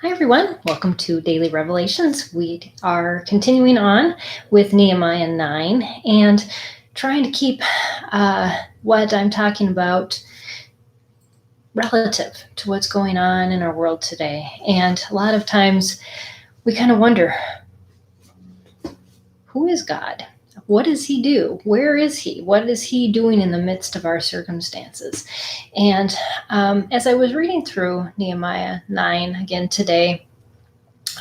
Hi, everyone. Welcome to Daily Revelations. We are continuing on with Nehemiah 9 and trying to keep what I'm talking about relative to what's going on in our world today. And a lot of times we kind of wonder, who is God? What does he do? Where is he? What is he doing in the midst of our circumstances? And as I was reading through Nehemiah 9 again today,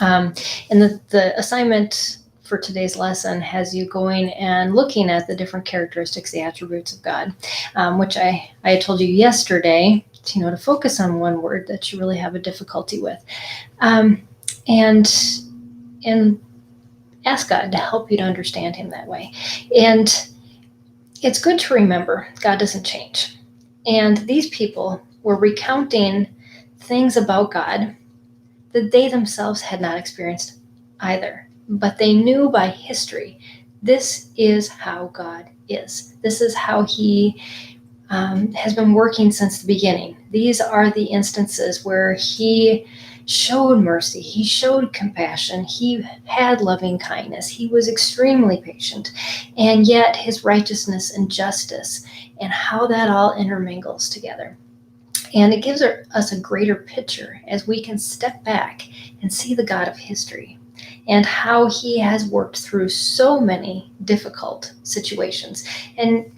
and the assignment for today's lesson has you going and looking at the different characteristics, the attributes of God, which I told you yesterday, to focus on one word that you really have a difficulty with, and ask God to help you to understand him that way. And it's good to remember God doesn't change. And these people were recounting things about God that they themselves had not experienced either. But they knew by history, this is how God is. This is how he has been working since the beginning. These are the instances where he showed mercy, he showed compassion, he had loving kindness, he was extremely patient, and yet his righteousness and justice and how that all intermingles together. And it gives us a greater picture as we can step back and see the God of history and how he has worked through so many difficult situations. And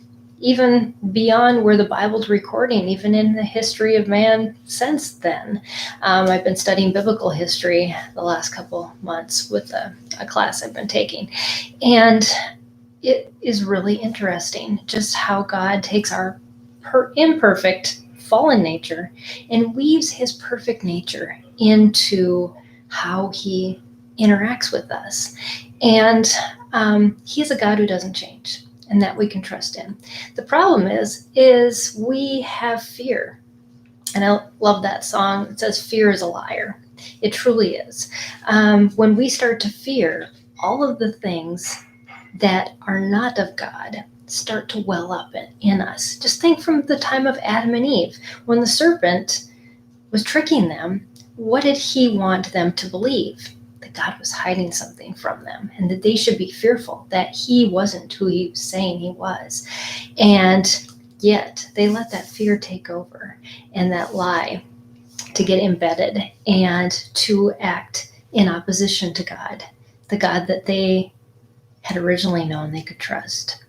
even beyond where the Bible's recording, even in the history of man since then. I've been studying biblical history the last couple months with a class I've been taking. And it is really interesting just how God takes our imperfect, fallen nature and weaves his perfect nature into how he interacts with us. And he's a God who doesn't change, and that we can trust in. The problem is we have fear. And I love that song. It says, fear is a liar. It truly is. When we start to fear, all of the things that are not of God start to well up in us. Just think from the time of Adam and Eve. When the serpent was tricking them, what did he want them to believe? That God was hiding something from them and that they should be fearful, that he wasn't who he was saying he was. And yet they let that fear take over and that lie to get embedded and to act in opposition to God, the God that they had originally known they could trust.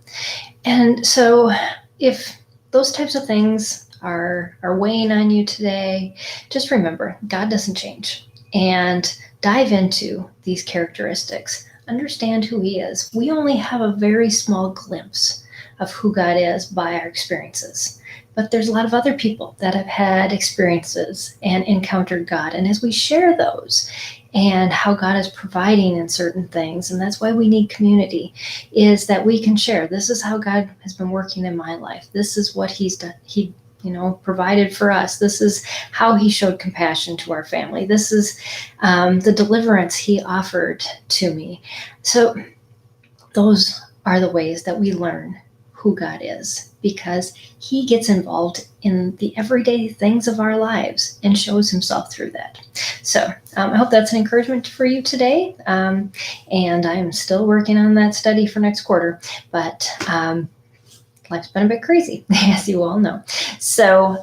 And so if those types of things are weighing on you today, just remember, God doesn't change. And dive into these characteristics. Understand who he is. We only have a very small glimpse of who God is by our experiences. But there's a lot of other people that have had experiences and encountered God. And as we share those and how God is providing in certain things, and that's why we need community, is that we can share. This is how God has been working in my life. This is what he's done. He provided for us. This is how he showed compassion to our family. This is the deliverance he offered to me. So those are the ways that we learn who God is, because he gets involved in the everyday things of our lives and shows himself through that. So I hope that's an encouragement for you today. And I'm still working on that study for next quarter, but life's been a bit crazy, as you all know. So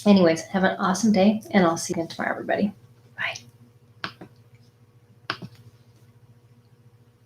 anyways, have an awesome day, and I'll see you again tomorrow, everybody. Bye.